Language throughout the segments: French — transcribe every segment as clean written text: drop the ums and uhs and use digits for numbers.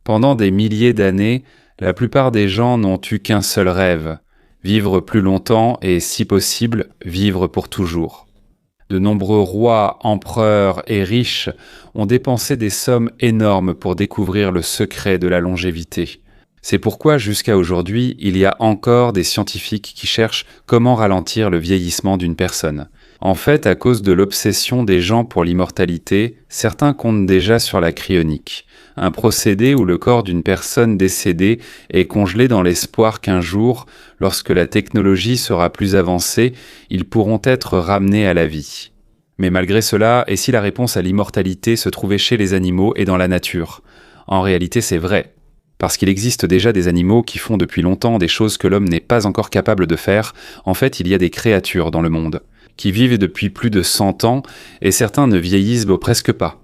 Pendant des milliers d'années, la plupart des gens n'ont eu qu'un seul rêve, vivre plus longtemps et, si possible, vivre pour toujours. De nombreux rois, empereurs et riches ont dépensé des sommes énormes pour découvrir le secret de la longévité. C'est pourquoi, jusqu'à aujourd'hui, il y a encore des scientifiques qui cherchent comment ralentir le vieillissement d'une personne. En fait, à cause de l'obsession des gens pour l'immortalité, certains comptent déjà sur la cryonique, un procédé où le corps d'une personne décédée est congelé dans l'espoir qu'un jour, lorsque la technologie sera plus avancée, ils pourront être ramenés à la vie. Mais malgré cela, et si la réponse à l'immortalité se trouvait chez les animaux et dans la nature? En réalité, c'est vrai. Parce qu'il existe déjà des animaux qui font depuis longtemps des choses que l'homme n'est pas encore capable de faire. En fait, il y a des créatures dans le monde qui vivent depuis plus de 100 ans et certains ne vieillissent presque pas.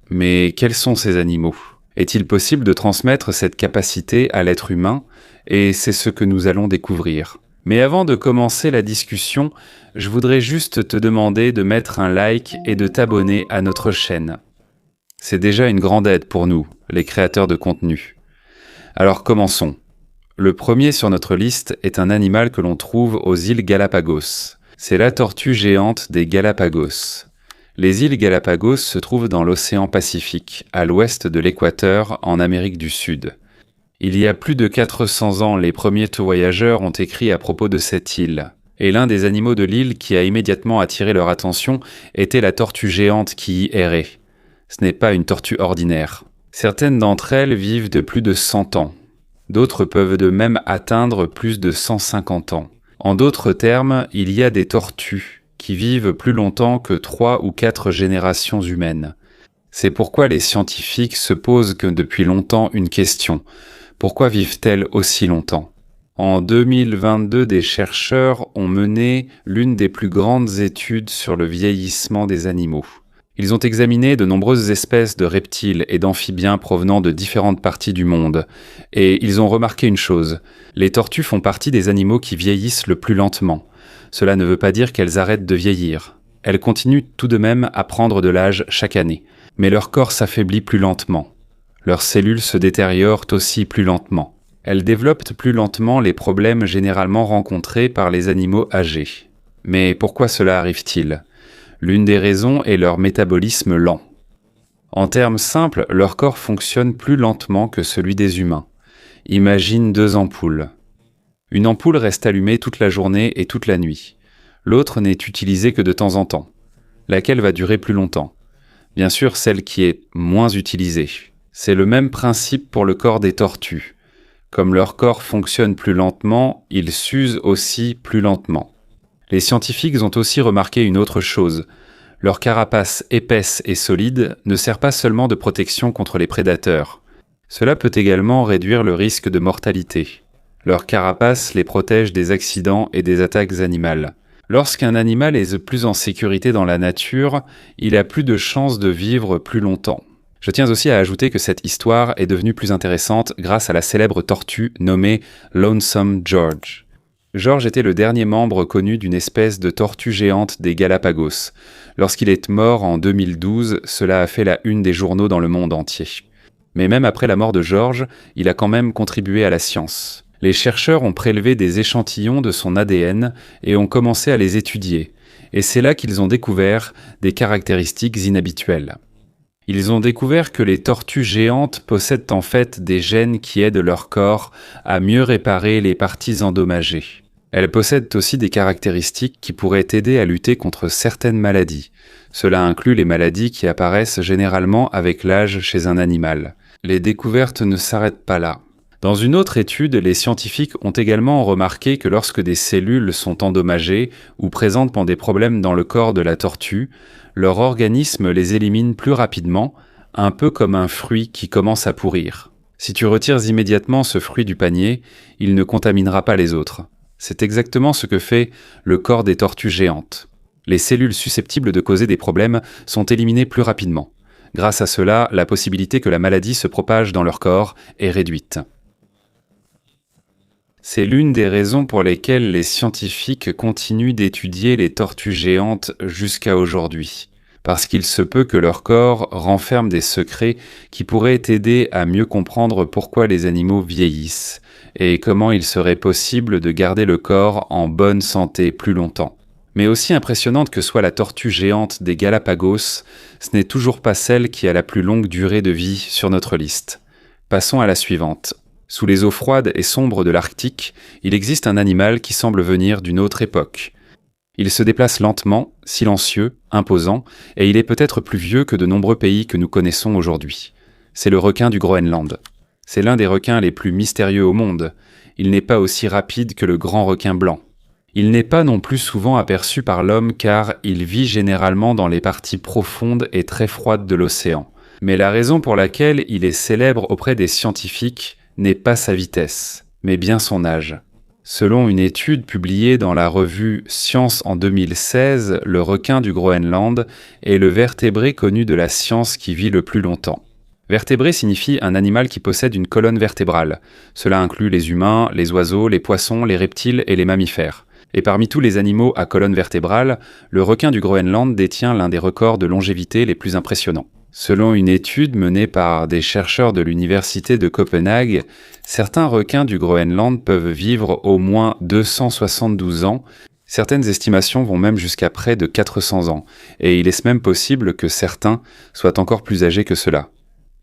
Mais quels sont ces animaux? Est-il possible de transmettre cette capacité à l'être humain? Et c'est ce que nous allons découvrir. Mais avant de commencer la discussion, je voudrais juste te demander de mettre un like et de t'abonner à notre chaîne. C'est déjà une grande aide pour nous, les créateurs de contenu. Alors commençons. Le premier sur notre liste est un animal que l'on trouve aux îles Galapagos. C'est la tortue géante des Galapagos. Les îles Galapagos se trouvent dans l'océan Pacifique, à l'ouest de l'équateur, en Amérique du Sud. Il y a plus de 400 ans, les premiers voyageurs ont écrit à propos de cette île. Et l'un des animaux de l'île qui a immédiatement attiré leur attention était la tortue géante qui y errait. Ce n'est pas une tortue ordinaire. Certaines d'entre elles vivent de plus de 100 ans. D'autres peuvent de même atteindre plus de 150 ans. En d'autres termes, il y a des tortues qui vivent plus longtemps que 3 ou 4 générations humaines. C'est pourquoi les scientifiques se posent depuis longtemps une question. Pourquoi vivent-elles aussi longtemps? En 2022, des chercheurs ont mené l'une des plus grandes études sur le vieillissement des animaux. Ils ont examiné de nombreuses espèces de reptiles et d'amphibiens provenant de différentes parties du monde. Et ils ont remarqué une chose, les tortues font partie des animaux qui vieillissent le plus lentement. Cela ne veut pas dire qu'elles arrêtent de vieillir. Elles continuent tout de même à prendre de l'âge chaque année. Mais leur corps s'affaiblit plus lentement. Leurs cellules se détériorent aussi plus lentement. Elles développent plus lentement les problèmes généralement rencontrés par les animaux âgés. Mais pourquoi cela arrive-t-il ? L'une des raisons est leur métabolisme lent. En termes simples, leur corps fonctionne plus lentement que celui des humains. Imagine 2 ampoules. Une ampoule reste allumée toute la journée et toute la nuit. L'autre n'est utilisée que de temps en temps. Laquelle va durer plus longtemps? Bien sûr, celle qui est moins utilisée. C'est le même principe pour le corps des tortues. Comme leur corps fonctionne plus lentement, ils s'usent aussi plus lentement. Les scientifiques ont aussi remarqué une autre chose. Leur carapace épaisse et solide ne sert pas seulement de protection contre les prédateurs. Cela peut également réduire le risque de mortalité. Leur carapace les protège des accidents et des attaques animales. Lorsqu'un animal est plus en sécurité dans la nature, il a plus de chances de vivre plus longtemps. Je tiens aussi à ajouter que cette histoire est devenue plus intéressante grâce à la célèbre tortue nommée Lonesome George. George était le dernier membre connu d'une espèce de tortue géante des Galapagos. Lorsqu'il est mort en 2012, cela a fait la une des journaux dans le monde entier. Mais même après la mort de George, il a quand même contribué à la science. Les chercheurs ont prélevé des échantillons de son ADN et ont commencé à les étudier. Et c'est là qu'ils ont découvert des caractéristiques inhabituelles. Ils ont découvert que les tortues géantes possèdent en fait des gènes qui aident leur corps à mieux réparer les parties endommagées. Elles possèdent aussi des caractéristiques qui pourraient aider à lutter contre certaines maladies. Cela inclut les maladies qui apparaissent généralement avec l'âge chez un animal. Les découvertes ne s'arrêtent pas là. Dans une autre étude, les scientifiques ont également remarqué que lorsque des cellules sont endommagées ou présentent des problèmes dans le corps de la tortue, leur organisme les élimine plus rapidement, un peu comme un fruit qui commence à pourrir. Si tu retires immédiatement ce fruit du panier, il ne contaminera pas les autres. C'est exactement ce que fait le corps des tortues géantes. Les cellules susceptibles de causer des problèmes sont éliminées plus rapidement. Grâce à cela, la possibilité que la maladie se propage dans leur corps est réduite. C'est l'une des raisons pour lesquelles les scientifiques continuent d'étudier les tortues géantes jusqu'à aujourd'hui. parce qu'il se peut que leur corps renferme des secrets qui pourraient t'aider à mieux comprendre pourquoi les animaux vieillissent et comment il serait possible de garder le corps en bonne santé plus longtemps. Mais aussi impressionnante que soit la tortue géante des Galapagos, ce n'est toujours pas celle qui a la plus longue durée de vie sur notre liste. Passons à la suivante. Sous les eaux froides et sombres de l'Arctique, il existe un animal qui semble venir d'une autre époque. Il se déplace lentement, silencieux, imposant, et il est peut-être plus vieux que de nombreux pays que nous connaissons aujourd'hui. C'est le requin du Groenland. C'est l'un des requins les plus mystérieux au monde. Il n'est pas aussi rapide que le grand requin blanc. Il n'est pas non plus souvent aperçu par l'homme car il vit généralement dans les parties profondes et très froides de l'océan. Mais la raison pour laquelle il est célèbre auprès des scientifiques n'est pas sa vitesse, mais bien son âge. Selon une étude publiée dans la revue Science en 2016, le requin du Groenland est le vertébré connu de la science qui vit le plus longtemps. Vertébré signifie un animal qui possède une colonne vertébrale. Cela inclut les humains, les oiseaux, les poissons, les reptiles et les mammifères. Et parmi tous les animaux à colonne vertébrale, le requin du Groenland détient l'un des records de longévité les plus impressionnants. Selon une étude menée par des chercheurs de l'université de Copenhague, certains requins du Groenland peuvent vivre au moins 272 ans. Certaines estimations vont même jusqu'à près de 400 ans, et il est même possible que certains soient encore plus âgés que cela.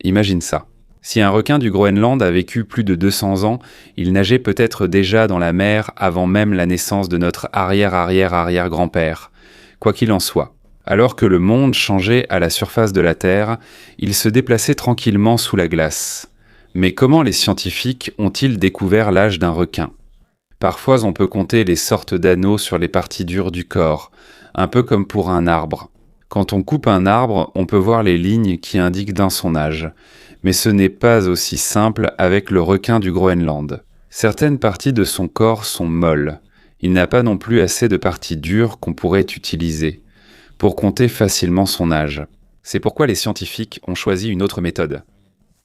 Imagine ça. Si un requin du Groenland a vécu plus de 200 ans, il nageait peut-être déjà dans la mer avant même la naissance de notre arrière-arrière-arrière-grand-père. Quoi qu'il en soit. Alors que le monde changeait à la surface de la Terre, il se déplaçait tranquillement sous la glace. Mais comment les scientifiques ont-ils découvert l'âge d'un requin ? Parfois on peut compter les sortes d'anneaux sur les parties dures du corps, un peu comme pour un arbre. Quand on coupe un arbre, on peut voir les lignes qui indiquent d'un son âge. Mais ce n'est pas aussi simple avec le requin du Groenland. Certaines parties de son corps sont molles. Il n'a pas non plus assez de parties dures qu'on pourrait utiliser pour compter facilement son âge. C'est pourquoi les scientifiques ont choisi une autre méthode.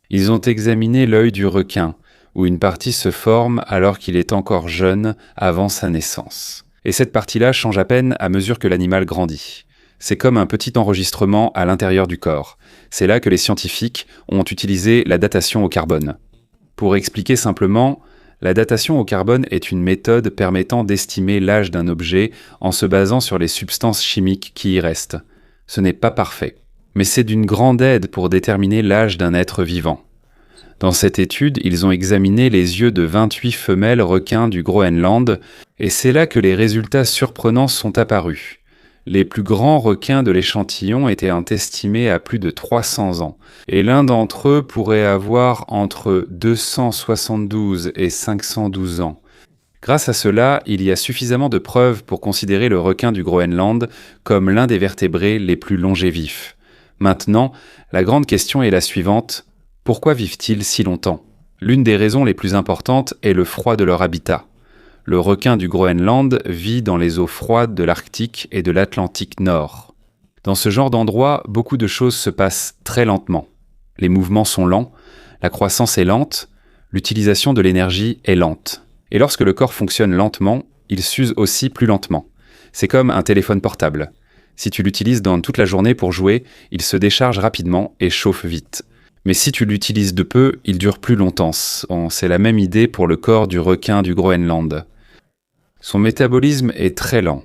Ils ont examiné l'œil du requin, où une partie se forme alors qu'il est encore jeune, avant sa naissance. Et cette partie-là change à peine à mesure que l'animal grandit. C'est comme un petit enregistrement à l'intérieur du corps. C'est là que les scientifiques ont utilisé la datation au carbone. Pour expliquer simplement, la datation au carbone est une méthode permettant d'estimer l'âge d'un objet en se basant sur les substances chimiques qui y restent. Ce n'est pas parfait, mais c'est d'une grande aide pour déterminer l'âge d'un être vivant. Dans cette étude, ils ont examiné les yeux de 28 femelles requins du Groenland, et c'est là que les résultats surprenants sont apparus. Les plus grands requins de l'échantillon étaient estimés à plus de 300 ans, et l'un d'entre eux pourrait avoir entre 272 et 512 ans. Grâce à cela, il y a suffisamment de preuves pour considérer le requin du Groenland comme l'un des vertébrés les plus longévifs. Maintenant, la grande question est la suivante: pourquoi vivent-ils si longtemps ? L'une des raisons les plus importantes est le froid de leur habitat. Le requin du Groenland vit dans les eaux froides de l'Arctique et de l'Atlantique Nord. Dans ce genre d'endroit, beaucoup de choses se passent très lentement. Les mouvements sont lents, la croissance est lente, l'utilisation de l'énergie est lente. Et lorsque le corps fonctionne lentement, il s'use aussi plus lentement. C'est comme un téléphone portable. Si tu l'utilises dans toute la journée pour jouer, il se décharge rapidement et chauffe vite. Mais si tu l'utilises de peu, il dure plus longtemps. C'est la même idée pour le corps du requin du Groenland. Son métabolisme est très lent.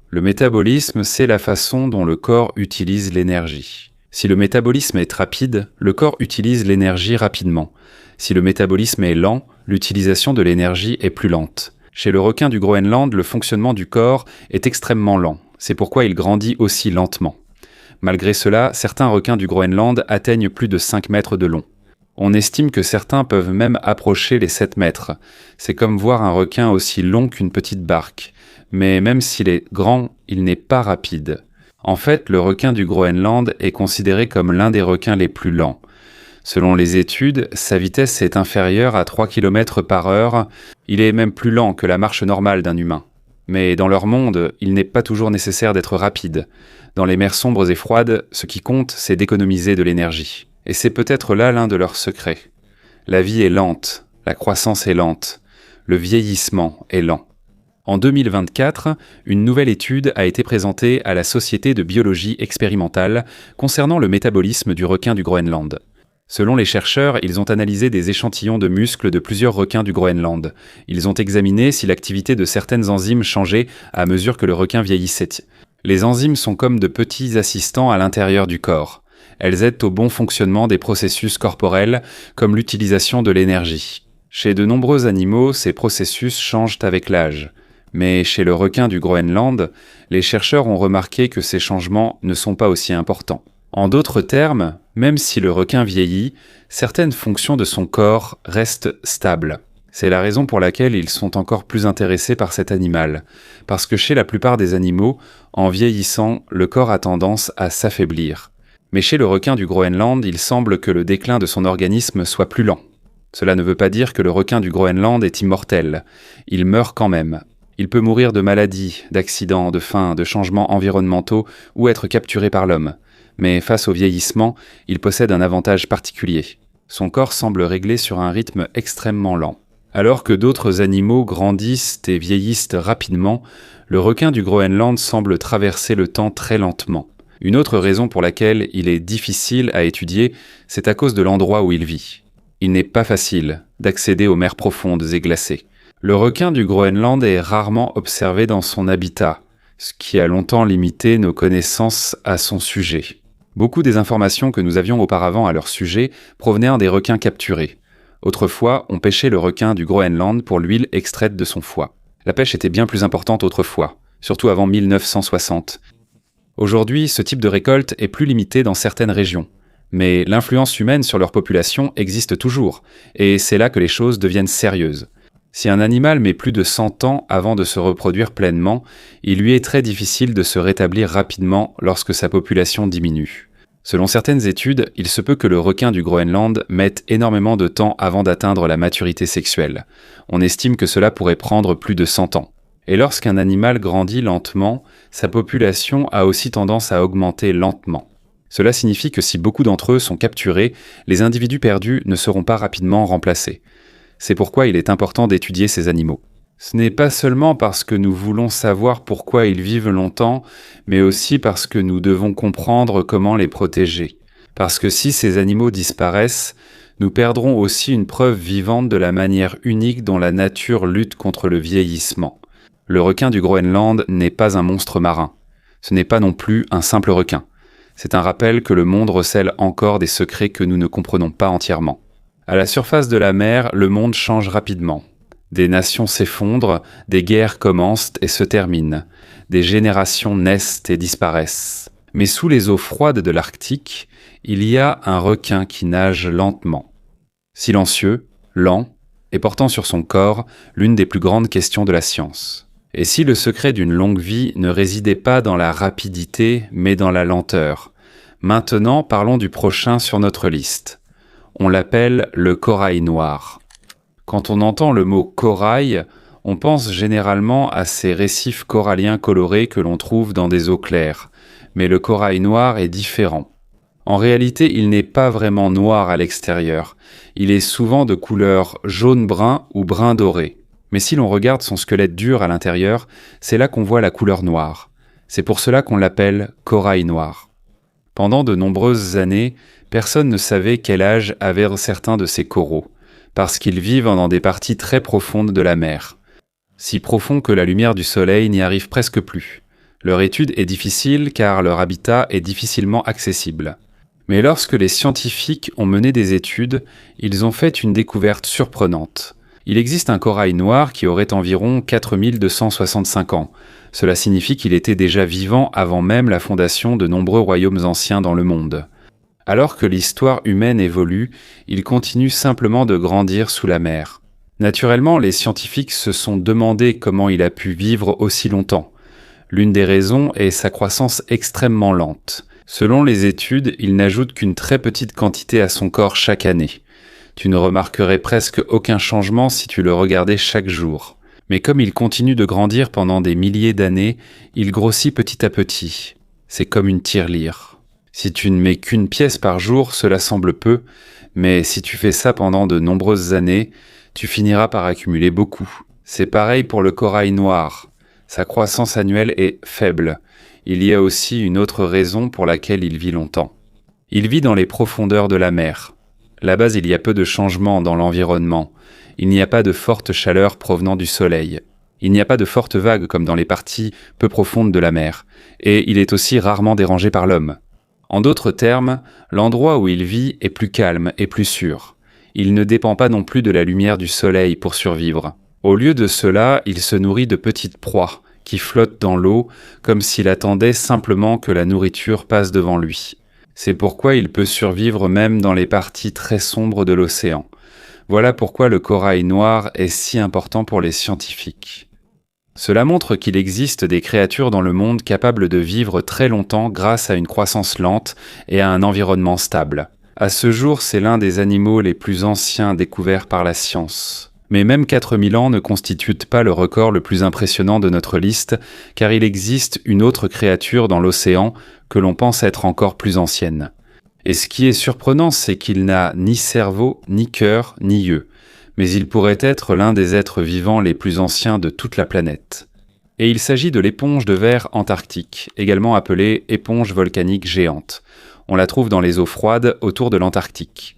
Le métabolisme, c'est la façon dont le corps utilise l'énergie. Si le métabolisme est rapide, le corps utilise l'énergie rapidement. Si le métabolisme est lent, l'utilisation de l'énergie est plus lente. Chez le requin du Groenland, le fonctionnement du corps est extrêmement lent. C'est pourquoi il grandit aussi lentement. Malgré cela, certains requins du Groenland atteignent plus de 5 mètres de long. On estime que certains peuvent même approcher les 7 mètres. C'est comme voir un requin aussi long qu'une petite barque. Mais même s'il est grand, il n'est pas rapide. En fait, le requin du Groenland est considéré comme l'un des requins les plus lents. Selon les études, sa vitesse est inférieure à 3 km par heure. Il est même plus lent que la marche normale d'un humain. Mais dans leur monde, il n'est pas toujours nécessaire d'être rapide. Dans les mers sombres et froides, ce qui compte, c'est d'économiser de l'énergie. Et c'est peut-être là l'un de leurs secrets. La vie est lente, la croissance est lente, le vieillissement est lent. En 2024, une nouvelle étude a été présentée à la Société de biologie expérimentale concernant le métabolisme du requin du Groenland. Selon les chercheurs, ils ont analysé des échantillons de muscles de plusieurs requins du Groenland. Ils ont examiné si l'activité de certaines enzymes changeait à mesure que le requin vieillissait. Les enzymes sont comme de petits assistants à l'intérieur du corps. Elles aident au bon fonctionnement des processus corporels, comme l'utilisation de l'énergie. Chez de nombreux animaux, ces processus changent avec l'âge. Mais chez le requin du Groenland, les chercheurs ont remarqué que ces changements ne sont pas aussi importants. En d'autres termes, même si le requin vieillit, certaines fonctions de son corps restent stables. C'est la raison pour laquelle ils sont encore plus intéressés par cet animal, parce que chez la plupart des animaux, en vieillissant, le corps a tendance à s'affaiblir. Mais chez le requin du Groenland, il semble que le déclin de son organisme soit plus lent. Cela ne veut pas dire que le requin du Groenland est immortel. Il meurt quand même. Il peut mourir de maladies, d'accidents, de faim, de changements environnementaux ou être capturé par l'homme. Mais face au vieillissement, il possède un avantage particulier. Son corps semble réglé sur un rythme extrêmement lent. Alors que d'autres animaux grandissent et vieillissent rapidement, le requin du Groenland semble traverser le temps très lentement. Une autre raison pour laquelle il est difficile à étudier, c'est à cause de l'endroit où il vit. Il n'est pas facile d'accéder aux mers profondes et glacées. Le requin du Groenland est rarement observé dans son habitat, ce qui a longtemps limité nos connaissances à son sujet. Beaucoup des informations que nous avions auparavant à leur sujet provenaient des requins capturés. Autrefois, on pêchait le requin du Groenland pour l'huile extraite de son foie. La pêche était bien plus importante autrefois, surtout avant 1960. Aujourd'hui, ce type de récolte est plus limité dans certaines régions. Mais l'influence humaine sur leur population existe toujours, et c'est là que les choses deviennent sérieuses. Si un animal met plus de 100 ans avant de se reproduire pleinement, il lui est très difficile de se rétablir rapidement lorsque sa population diminue. Selon certaines études, il se peut que le requin du Groenland mette énormément de temps avant d'atteindre la maturité sexuelle. On estime que cela pourrait prendre plus de 100 ans. Et lorsqu'un animal grandit lentement, sa population a aussi tendance à augmenter lentement. Cela signifie que si beaucoup d'entre eux sont capturés, les individus perdus ne seront pas rapidement remplacés. C'est pourquoi il est important d'étudier ces animaux. Ce n'est pas seulement parce que nous voulons savoir pourquoi ils vivent longtemps, mais aussi parce que nous devons comprendre comment les protéger. Parce que si ces animaux disparaissent, nous perdrons aussi une preuve vivante de la manière unique dont la nature lutte contre le vieillissement. Le requin du Groenland n'est pas un monstre marin. Ce n'est pas non plus un simple requin. C'est un rappel que le monde recèle encore des secrets que nous ne comprenons pas entièrement. À la surface de la mer, le monde change rapidement. Des nations s'effondrent, des guerres commencent et se terminent. Des générations naissent et disparaissent. Mais sous les eaux froides de l'Arctique, il y a un requin qui nage lentement. Silencieux, lent, et portant sur son corps l'une des plus grandes questions de la science. Et si le secret d'une longue vie ne résidait pas dans la rapidité, mais dans la lenteur? Maintenant, parlons du prochain sur notre liste. On l'appelle le corail noir. Quand on entend le mot corail, on pense généralement à ces récifs coralliens colorés que l'on trouve dans des eaux claires. Mais le corail noir est différent. En réalité, il n'est pas vraiment noir à l'extérieur. Il est souvent de couleur jaune-brun ou brun-doré. Mais si l'on regarde son squelette dur à l'intérieur, c'est là qu'on voit la couleur noire. C'est pour cela qu'on l'appelle corail noir. Pendant de nombreuses années, personne ne savait quel âge avaient certains de ces coraux, parce qu'ils vivent dans des parties très profondes de la mer. Si profond que la lumière du soleil n'y arrive presque plus. Leur étude est difficile car leur habitat est difficilement accessible. Mais lorsque les scientifiques ont mené des études, ils ont fait une découverte surprenante. Il existe un corail noir qui aurait environ 4265 ans. Cela signifie qu'il était déjà vivant avant même la fondation de nombreux royaumes anciens dans le monde. Alors que l'histoire humaine évolue, il continue simplement de grandir sous la mer. Naturellement, les scientifiques se sont demandé comment il a pu vivre aussi longtemps. L'une des raisons est sa croissance extrêmement lente. Selon les études, il n'ajoute qu'une très petite quantité à son corps chaque année. Tu ne remarquerais presque aucun changement si tu le regardais chaque jour. Mais comme il continue de grandir pendant des milliers d'années, il grossit petit à petit. C'est comme une tirelire. Si tu ne mets qu'une pièce par jour, cela semble peu, mais si tu fais ça pendant de nombreuses années, tu finiras par accumuler beaucoup. C'est pareil pour le corail noir. Sa croissance annuelle est faible. Il y a aussi une autre raison pour laquelle il vit longtemps. Il vit dans les profondeurs de la mer. Là-bas, il y a peu de changements dans l'environnement. Il n'y a pas de forte chaleur provenant du soleil. Il n'y a pas de fortes vagues comme dans les parties peu profondes de la mer. Et il est aussi rarement dérangé par l'homme. En d'autres termes, l'endroit où il vit est plus calme et plus sûr. Il ne dépend pas non plus de la lumière du soleil pour survivre. Au lieu de cela, il se nourrit de petites proies qui flottent dans l'eau comme s'il attendait simplement que la nourriture passe devant lui. C'est pourquoi il peut survivre même dans les parties très sombres de l'océan. Voilà pourquoi le corail noir est si important pour les scientifiques. Cela montre qu'il existe des créatures dans le monde capables de vivre très longtemps grâce à une croissance lente et à un environnement stable. À ce jour, c'est l'un des animaux les plus anciens découverts par la science. Mais même 4000 ans ne constituent pas le record le plus impressionnant de notre liste, car il existe une autre créature dans l'océan que l'on pense être encore plus ancienne. Et ce qui est surprenant, c'est qu'il n'a ni cerveau, ni cœur, ni yeux, mais il pourrait être l'un des êtres vivants les plus anciens de toute la planète. Et il s'agit de l'éponge de verre antarctique, également appelée éponge volcanique géante. On la trouve dans les eaux froides autour de l'Antarctique.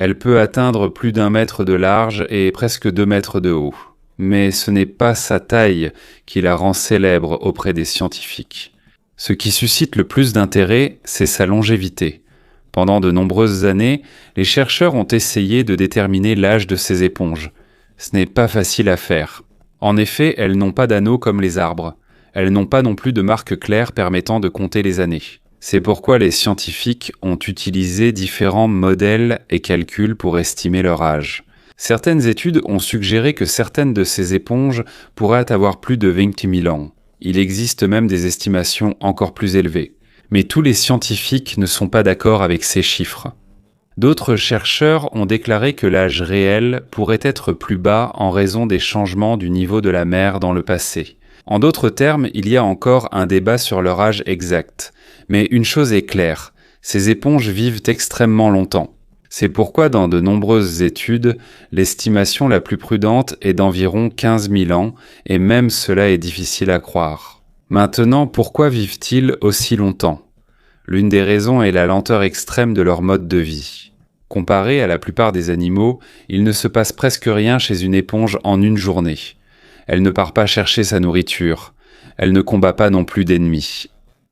Elle peut atteindre plus d'1 mètre de large et presque 2 mètres de haut. Mais ce n'est pas sa taille qui la rend célèbre auprès des scientifiques. Ce qui suscite le plus d'intérêt, c'est sa longévité. Pendant de nombreuses années, les chercheurs ont essayé de déterminer l'âge de ces éponges. Ce n'est pas facile à faire. En effet, elles n'ont pas d'anneaux comme les arbres. Elles n'ont pas non plus de marque claire permettant de compter les années. C'est pourquoi les scientifiques ont utilisé différents modèles et calculs pour estimer leur âge. Certaines études ont suggéré que certaines de ces éponges pourraient avoir plus de 20 000 ans. Il existe même des estimations encore plus élevées. Mais tous les scientifiques ne sont pas d'accord avec ces chiffres. D'autres chercheurs ont déclaré que l'âge réel pourrait être plus bas en raison des changements du niveau de la mer dans le passé. En d'autres termes, il y a encore un débat sur leur âge exact. Mais une chose est claire, ces éponges vivent extrêmement longtemps. C'est pourquoi dans de nombreuses études, l'estimation la plus prudente est d'environ 15 000 ans, et même cela est difficile à croire. Maintenant, pourquoi vivent-ils aussi longtemps ? L'une des raisons est la lenteur extrême de leur mode de vie. Comparé à la plupart des animaux, il ne se passe presque rien chez une éponge en une journée. Elle ne part pas chercher sa nourriture. Elle ne combat pas non plus d'ennemis.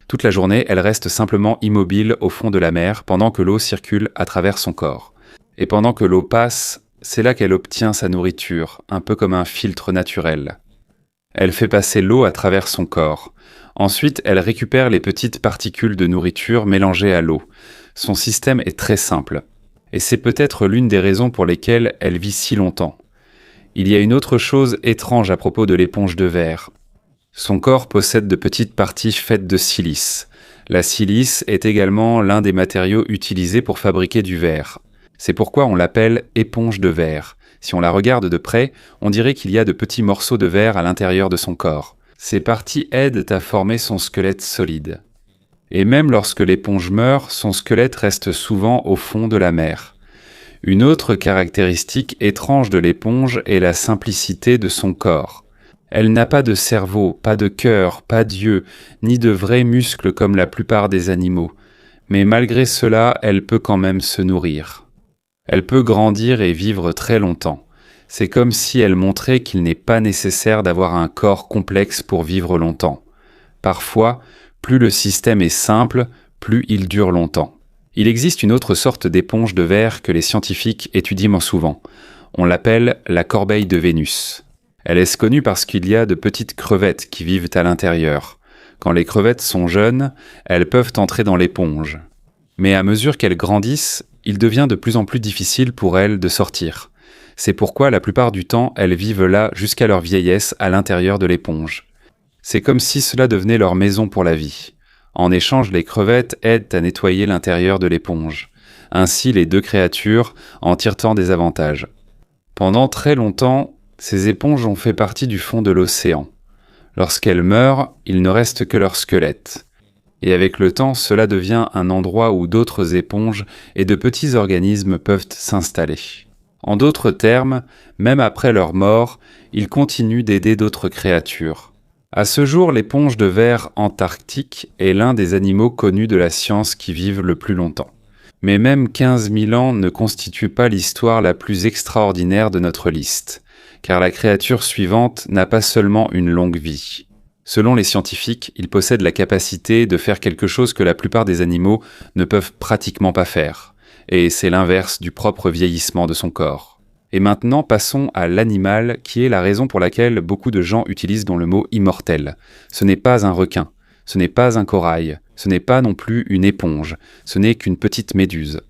Toute la journée, elle reste simplement immobile au fond de la mer pendant que l'eau circule à travers son corps. Et pendant que l'eau passe, c'est là qu'elle obtient sa nourriture, un peu comme un filtre naturel. Elle fait passer l'eau à travers son corps. Ensuite, elle récupère les petites particules de nourriture mélangées à l'eau. Son système est très simple. Et c'est peut-être l'une des raisons pour lesquelles elle vit si longtemps. Il y a une autre chose étrange à propos de l'éponge de verre. Son corps possède de petites parties faites de silice. La silice est également l'un des matériaux utilisés pour fabriquer du verre. C'est pourquoi on l'appelle éponge de verre. Si on la regarde de près, on dirait qu'il y a de petits morceaux de verre à l'intérieur de son corps. Ces parties aident à former son squelette solide. Et même lorsque l'éponge meurt, son squelette reste souvent au fond de la mer. Une autre caractéristique étrange de l'éponge est la simplicité de son corps. Elle n'a pas de cerveau, pas de cœur, pas d'yeux, ni de vrais muscles comme la plupart des animaux. Mais malgré cela, elle peut quand même se nourrir. Elle peut grandir et vivre très longtemps. C'est comme si elle montrait qu'il n'est pas nécessaire d'avoir un corps complexe pour vivre longtemps. Parfois, plus le système est simple, plus il dure longtemps. Il existe une autre sorte d'éponge de verre que les scientifiques étudient souvent. On l'appelle la corbeille de Vénus. Elle est connue parce qu'il y a de petites crevettes qui vivent à l'intérieur. Quand les crevettes sont jeunes, elles peuvent entrer dans l'éponge. Mais à mesure qu'elles grandissent, il devient de plus en plus difficile pour elles de sortir. C'est pourquoi la plupart du temps, elles vivent là jusqu'à leur vieillesse à l'intérieur de l'éponge. C'est comme si cela devenait leur maison pour la vie. En échange, les crevettes aident à nettoyer l'intérieur de l'éponge. Ainsi, les deux créatures en tirent des avantages. Pendant très longtemps, ces éponges ont fait partie du fond de l'océan. Lorsqu'elles meurent, il ne reste que leur squelette. Et avec le temps, cela devient un endroit où d'autres éponges et de petits organismes peuvent s'installer. En d'autres termes, même après leur mort, ils continuent d'aider d'autres créatures. À ce jour, l'éponge de verre antarctique est l'un des animaux connus de la science qui vivent le plus longtemps. Mais même 15 000 ans ne constitue pas l'histoire la plus extraordinaire de notre liste, car la créature suivante n'a pas seulement une longue vie. Selon les scientifiques, il possède la capacité de faire quelque chose que la plupart des animaux ne peuvent pratiquement pas faire, et c'est l'inverse du propre vieillissement de son corps. Et maintenant, passons à l'animal, qui est la raison pour laquelle beaucoup de gens utilisent le mot « immortel ». Ce n'est pas un requin, ce n'est pas un corail, ce n'est pas non plus une éponge, ce n'est qu'une petite méduse.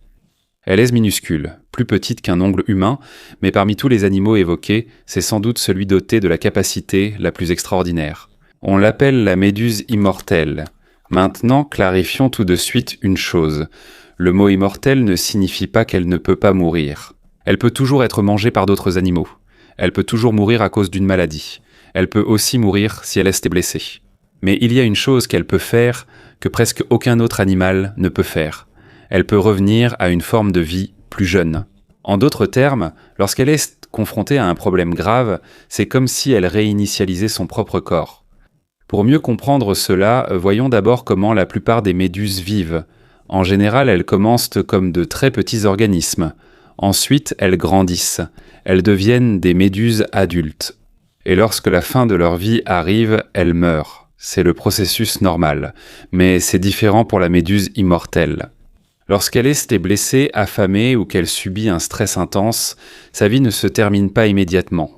Elle est minuscule, plus petite qu'un ongle humain, mais parmi tous les animaux évoqués, c'est sans doute celui doté de la capacité la plus extraordinaire. On l'appelle la méduse immortelle. Maintenant, clarifions tout de suite une chose. Le mot immortel ne signifie pas qu'elle ne peut pas mourir. Elle peut toujours être mangée par d'autres animaux. Elle peut toujours mourir à cause d'une maladie. Elle peut aussi mourir si elle est blessée. Mais il y a une chose qu'elle peut faire que presque aucun autre animal ne peut faire. Elle peut revenir à une forme de vie plus jeune. En d'autres termes, lorsqu'elle est confrontée à un problème grave, c'est comme si elle réinitialisait son propre corps. Pour mieux comprendre cela, voyons d'abord comment la plupart des méduses vivent. En général, elles commencent comme de très petits organismes. Ensuite, elles grandissent. Elles deviennent des méduses adultes. Et lorsque la fin de leur vie arrive, elles meurent. C'est le processus normal. Mais c'est différent pour la méduse immortelle. Lorsqu'elle est blessée, affamée ou qu'elle subit un stress intense, sa vie ne se termine pas immédiatement.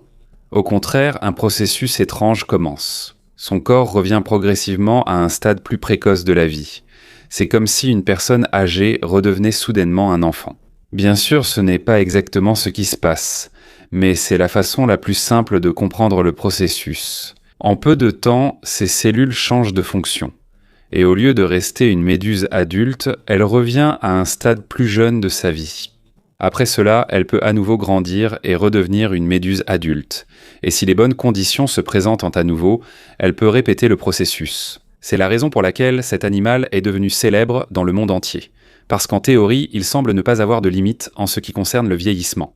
Au contraire, un processus étrange commence. Son corps revient progressivement à un stade plus précoce de la vie. C'est comme si une personne âgée redevenait soudainement un enfant. Bien sûr, ce n'est pas exactement ce qui se passe, mais c'est la façon la plus simple de comprendre le processus. En peu de temps, ces cellules changent de fonction. Et au lieu de rester une méduse adulte, elle revient à un stade plus jeune de sa vie. Après cela, elle peut à nouveau grandir et redevenir une méduse adulte. Et si les bonnes conditions se présentent à nouveau, elle peut répéter le processus. C'est la raison pour laquelle cet animal est devenu célèbre dans le monde entier. Parce qu'en théorie, il semble ne pas avoir de limite en ce qui concerne le vieillissement.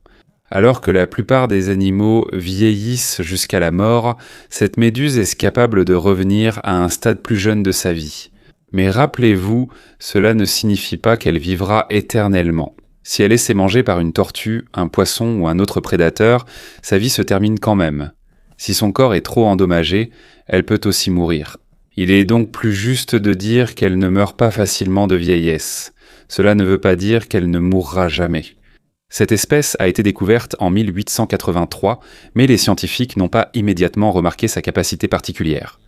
Alors que la plupart des animaux vieillissent jusqu'à la mort, cette méduse est capable de revenir à un stade plus jeune de sa vie. Mais rappelez-vous, cela ne signifie pas qu'elle vivra éternellement. Si elle est mangée par une tortue, un poisson ou un autre prédateur, sa vie se termine quand même. Si son corps est trop endommagé, elle peut aussi mourir. Il est donc plus juste de dire qu'elle ne meurt pas facilement de vieillesse. Cela ne veut pas dire qu'elle ne mourra jamais. Cette espèce a été découverte en 1883, mais les scientifiques n'ont pas immédiatement remarqué sa capacité particulière.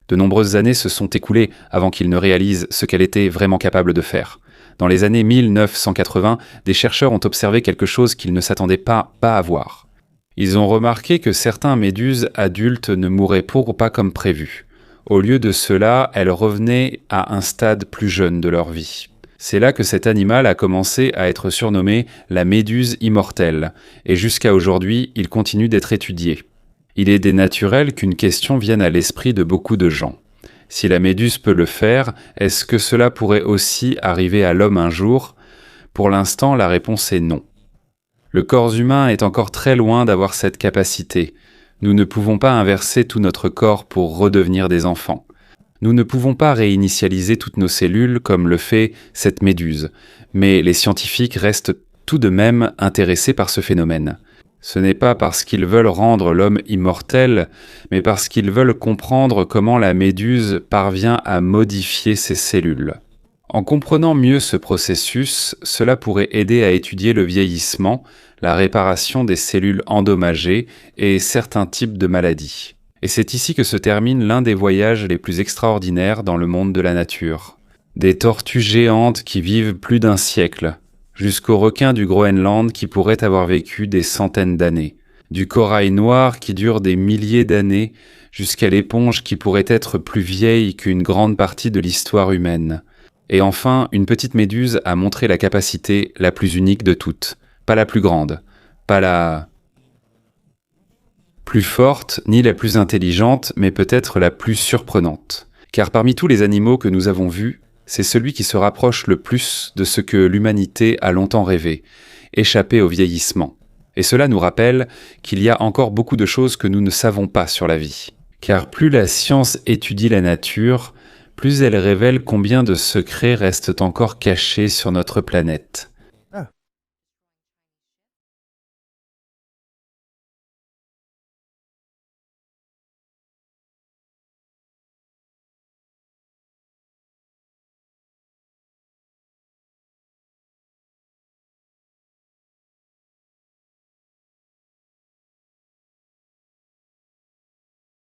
De nombreuses années se sont écoulées avant qu'ils ne réalisent ce qu'elle était vraiment capable de faire. Dans les années 1980, des chercheurs ont observé quelque chose qu'ils ne s'attendaient pas à voir. Ils ont remarqué que certains méduses adultes ne mouraient pas comme prévu. Au lieu de cela, elles revenaient à un stade plus jeune de leur vie. C'est là que cet animal a commencé à être surnommé la méduse immortelle, et jusqu'à aujourd'hui, il continue d'être étudié. Il est dénaturel qu'une question vienne à l'esprit de beaucoup de gens. Si la méduse peut le faire, est-ce que cela pourrait aussi arriver à l'homme un jour ? Pour l'instant, la réponse est non. Le corps humain est encore très loin d'avoir cette capacité. Nous ne pouvons pas inverser tout notre corps pour redevenir des enfants. Nous ne pouvons pas réinitialiser toutes nos cellules comme le fait cette méduse, mais les scientifiques restent tout de même intéressés par ce phénomène. Ce n'est pas parce qu'ils veulent rendre l'homme immortel, mais parce qu'ils veulent comprendre comment la méduse parvient à modifier ses cellules. En comprenant mieux ce processus, cela pourrait aider à étudier le vieillissement, la réparation des cellules endommagées et certains types de maladies. Et c'est ici que se termine l'un des voyages les plus extraordinaires dans le monde de la nature. Des tortues géantes qui vivent plus d'1 siècle, jusqu'aux requins du Groenland qui pourraient avoir vécu des centaines d'années, du corail noir qui dure des milliers d'années, jusqu'à l'éponge qui pourrait être plus vieille qu'une grande partie de l'histoire humaine. Et enfin, une petite méduse a montré la capacité la plus unique de toutes, pas la plus grande, pas la plus forte, ni la plus intelligente, mais peut-être la plus surprenante. Car parmi tous les animaux que nous avons vus, c'est celui qui se rapproche le plus de ce que l'humanité a longtemps rêvé, échapper au vieillissement. Et cela nous rappelle qu'il y a encore beaucoup de choses que nous ne savons pas sur la vie. Car plus la science étudie la nature, plus elle révèle combien de secrets restent encore cachés sur notre planète.